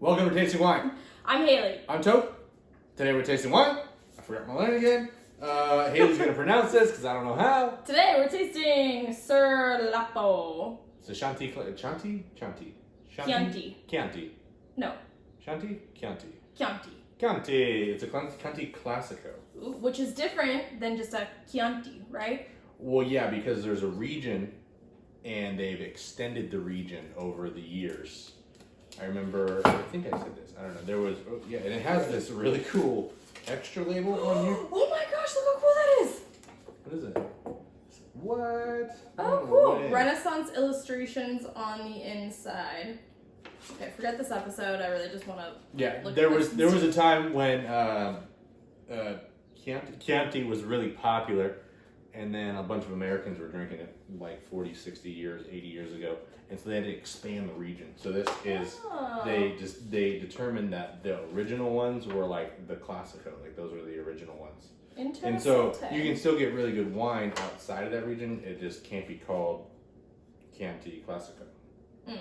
Welcome to Tasting Wine. I'm Haley. I'm Tope. Today we're tasting wine. I forgot my line again. Haley's going to pronounce this because I don't know how. Today we're tasting Sir Lapo. It's a Chianti. Chianti. No. Chianti? Chianti. Chianti. Chianti. It's a Chianti Classico. Which is different than just a Chianti, right? Well, yeah, because there's a region and they've extended the region over the years. I remember, I think I said this, I don't know, there was, yeah, and it has this really cool extra label on here. Oh my gosh, look how cool that is! What is it? What? Oh, cool. Renaissance illustrations on the inside. Okay, forget this episode. I really just want to. Yeah, there was a time when Chianti was really popular, and then a bunch of Americans were drinking it like 40, 60 years, 80 years ago, and so they had to expand the region. So this is they determined that the original ones were like the Classico, like those were the original ones. Interesting. And so you can still get really good wine outside of that region. It just can't be called Chianti Classico. Mm.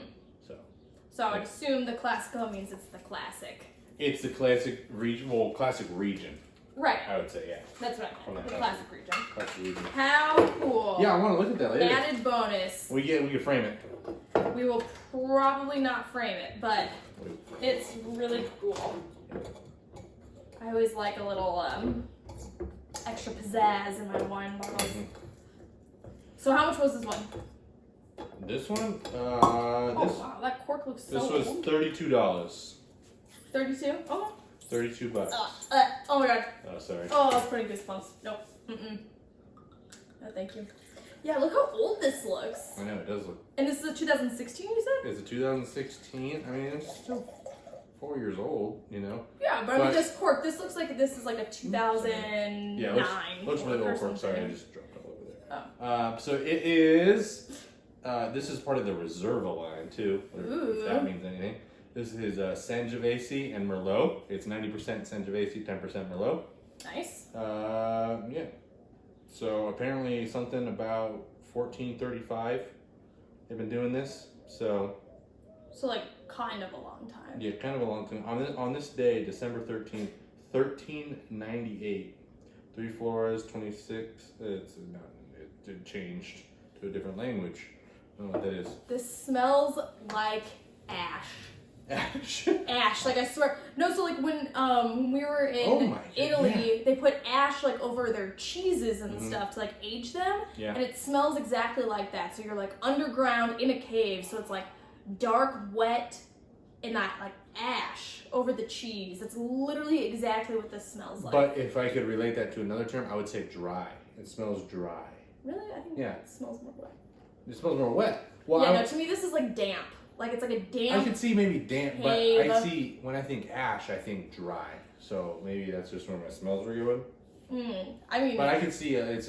So I would assume the Classico means it's the classic. It's the classic region. Well, classic region. Right. I would say, yeah. That's what I meant. The classic region. Classic region. How cool. Yeah, I want to look at that later. Added bonus. We can frame it. We will probably not frame it, but it's really cool. I always like a little extra pizzazz in my wine bottles. So how much was this one? This one, wow, that cork looks so This was old. $32. 32? Oh. $32. Oh my god. Oh, sorry. Oh, that's pretty goosebumps. Nope. Mm-mm. No, thank you. Yeah, look how old this looks. I know, it does look. And this is a 2016, you said? It's a 2016. I mean, it's still 4 years old, you know? Yeah, but I mean, this cork, this looks like this is like a 2009. Yeah, looks really old cork. Sorry, I just dropped all over there. Oh. So it is, this is part of the Reserva line, too, if that means anything. This is Sangiovese and Merlot. It's 90% Sangiovese, 10% Merlot. Nice. Yeah. So apparently something about 1435 they've been doing this. So like kind of a long time. Yeah, kind of a long time. On this day, December 13th, 1398, 3 floors, 26. It changed to a different language. I don't know what that is. This smells like ash. Ash. Ash, like I swear. No, so like when we were in Italy, they put ash like over their cheeses and stuff to like age them. Yeah. And it smells exactly like that. So you're like underground in a cave, so it's like dark, wet, and that like ash over the cheese. That's literally exactly what this smells like. But if I could relate that to another term, I would say dry. It smells dry. Really? I think it smells more wet. It smells more wet. Well, yeah, no, to me this is like damp. Like it's like a damp. I could see maybe damp, but cave. I see when I think ash, I think dry. So maybe that's just where my smells were going. I mean, but I can see it's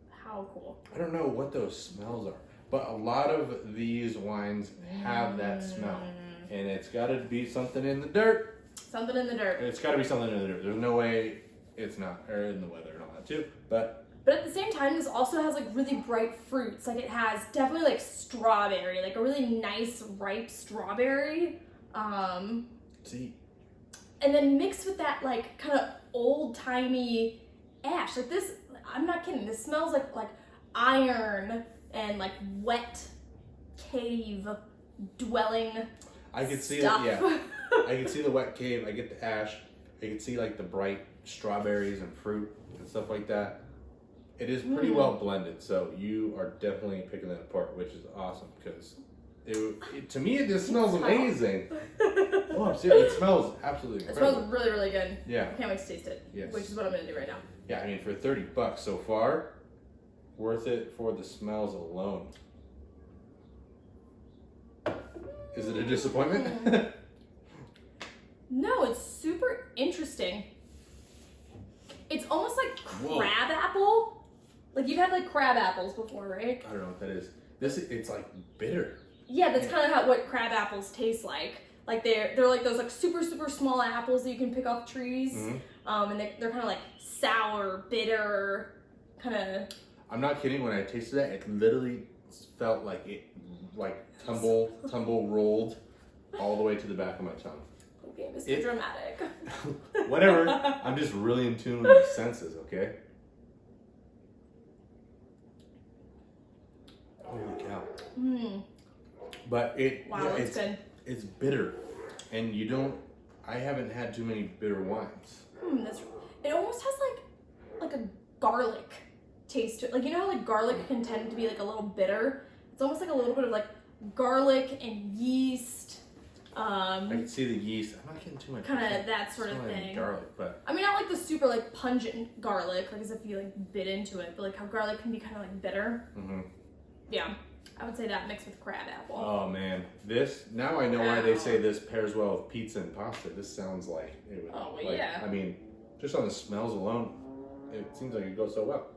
how cool. I don't know what those smells are, but a lot of these wines have that smell, and it's got to be something in the dirt. Something in the dirt. It's got to be something in the dirt. There's no way it's not, or in the weather and all that too. But at the same time, this also has like really bright fruits. Like it has definitely like strawberry, like a really nice ripe strawberry. See. And then mixed with that like kind of old timey ash. Like this, I'm not kidding. This smells like iron and like wet cave dwelling. I could see stuff. that. Yeah. I could see the wet cave. I get the ash. I could see like the bright strawberries and fruit and stuff like that. It is pretty well blended, so you are definitely picking that apart, which is awesome because to me it just smells amazing. Oh, I'm serious. It smells absolutely incredible. It smells really, really good. Yeah. I can't wait to taste it. Yes. Which is what I'm gonna do right now. Yeah, I mean for $30 so far, worth it for the smells alone. Is it a disappointment? No, it's super interesting. It's almost like crab apple. Like you've had like crab apples before, right? I don't know what that is. It's like bitter. Yeah, that's kind of what crab apples taste like. Like they're like those like super small apples that you can pick off trees, and they're kind of like sour, bitter, kind of. I'm not kidding. When I tasted that, it literally felt like it tumble rolled all the way to the back of my tongue. Okay, Mr. Dramatic. Whatever. I'm just really in tune with my senses, okay? Holy cow. But that's good. It's bitter. And I haven't had too many bitter wines. It almost has like a garlic taste to it. Like, you know how like garlic can tend to be like a little bitter? It's almost like a little bit of like garlic and yeast. I can see the yeast. I'm not getting too much. Kind of that sort of thing. Garlic, but I mean, not like the super like pungent garlic, like as if you like bit into it, but like how garlic can be kind of like bitter. Yeah, I would say that mixed with crab apple. Oh man, now I know why they say this pairs well with pizza and pasta. This sounds like it would. Oh well, yeah. I mean, just on the smells alone, it seems like it goes so well.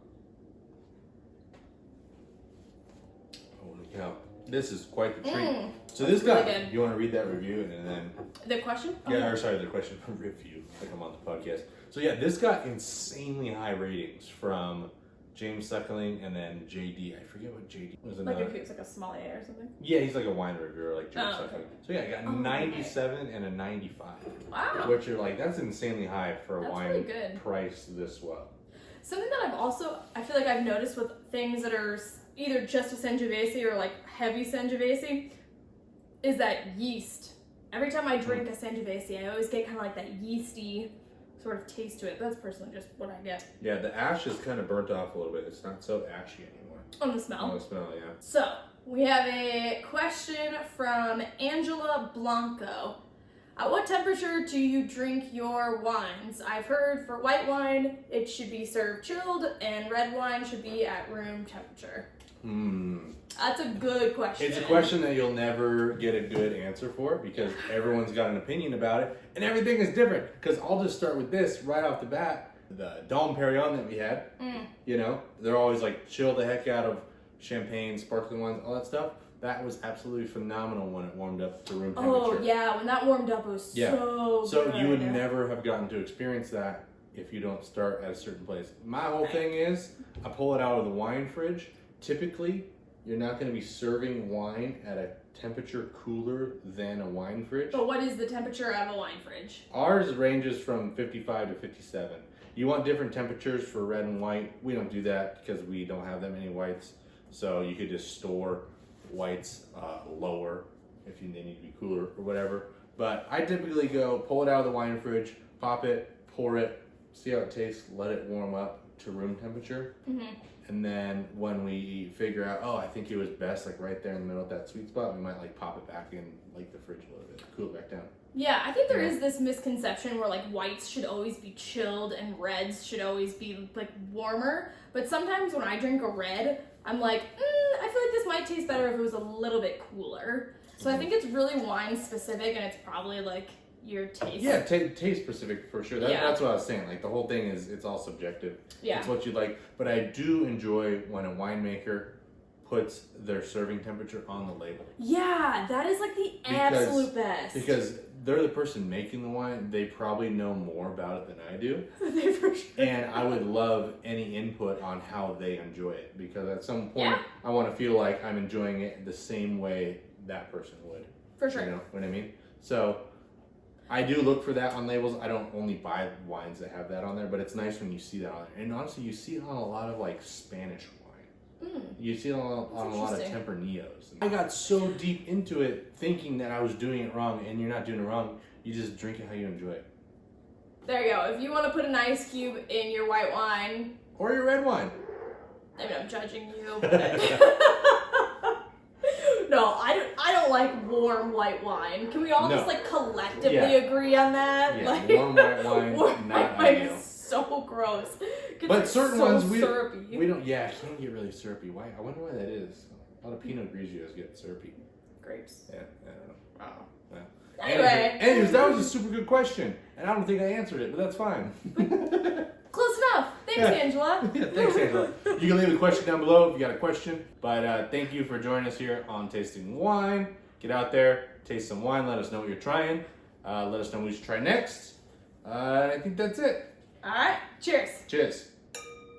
Holy cow. This is quite the treat. So this guy, really you want to read that review and then... The question? Yeah, the question from review. Like I'm on the podcast. So yeah, this got insanely high ratings from James Suckling and then JD. I forget what JD was. Like if he was like a sommelier or something? Yeah, he's like a wine reviewer like James Suckling. So yeah, I got 97 and a 95. Wow. Which are like, that's insanely high for a wine really priced this well. Something that I feel like I've noticed with things that are either just a Sangiovese or like heavy Sangiovese is that yeast. Every time I drink a Sangiovese, I always get kind of like that yeasty sort of taste to it. That's personally just what I get. Yeah, the ash is kind of burnt off a little bit. It's not so ashy anymore. On the smell? On the smell, yeah. So, we have a question from Angela Blanco. At what temperature do you drink your wines? I've heard for white wine, it should be served chilled, and red wine should be at room temperature. That's a good question. It's a question that you'll never get a good answer for because everyone's got an opinion about it, and everything is different. Because I'll just start with this right off the bat. The Dom Perignon that we had, you know, they're always like chill the heck out of champagne, sparkling wines, all that stuff. That was absolutely phenomenal when it warmed up to room temperature. Oh yeah, when that warmed up, it was so good. So you would never have gotten to experience that if you don't start at a certain place. My whole thing is, I pull it out of the wine fridge. Typically, you're not going to be serving wine at a temperature cooler than a wine fridge. But what is the temperature of a wine fridge? Ours ranges from 55 to 57. You want different temperatures for red and white. We don't do that because we don't have that many whites. So you could just store whites lower if they need to be cooler or whatever. But I typically go pull it out of the wine fridge, pop it, pour it, see how it tastes, let it warm up to room temperature. And then when we figure out, I think it was best like right there in the middle of that sweet spot, we might like pop it back in like the fridge a little bit, cool it back down. Yeah, I think there is this misconception where like whites should always be chilled and reds should always be like warmer. But sometimes when I drink a red, I'm like, I feel like this might taste better if it was a little bit cooler. So I think it's really wine specific, and it's probably like your taste. Yeah, taste specific for sure. That's what I was saying. Like the whole thing is, it's all subjective. Yeah. It's what you like. But I do enjoy when a winemaker puts their serving temperature on the label. Yeah, that is like the absolute best. Because they're the person making the wine. They probably know more about it than I do. They for sure. And I would love any input on how they enjoy it. Because at some point, I want to feel like I'm enjoying it the same way that person would. For sure. You know what I mean? So I do look for that on labels. I don't only buy wines that have that on there, but it's nice when you see that on there. And honestly, you see it on a lot of like Spanish wine. You see it on a lot of Tempranillos. I got so deep into it thinking that I was doing it wrong, and you're not doing it wrong. You just drink it how you enjoy it. There you go. If you want to put an ice cube in your white wine. Or your red wine. I mean, I'm judging you. But no, I don't like warm white wine. Can we all just like collectively agree on that? Yeah, like, warm white wine, warm not white wine ideal. is so gross. But certain ones we syrupy. don't. Yeah, it can get really syrupy. Why? I wonder why that is. A lot of Pinot Grigios get syrupy. Grapes. Yeah, I don't know. Oh. Well, anyways, that was a super good question, and I don't think I answered it, but that's fine. Close enough. Thanks, Angela. Yeah, thanks, Angela. You can leave a question down below if you got a question. But thank you for joining us here on Tasting Wine. Get out there, taste some wine. Let us know what you're trying. Let us know what we should try next. I think that's it. All right. Cheers. Cheers.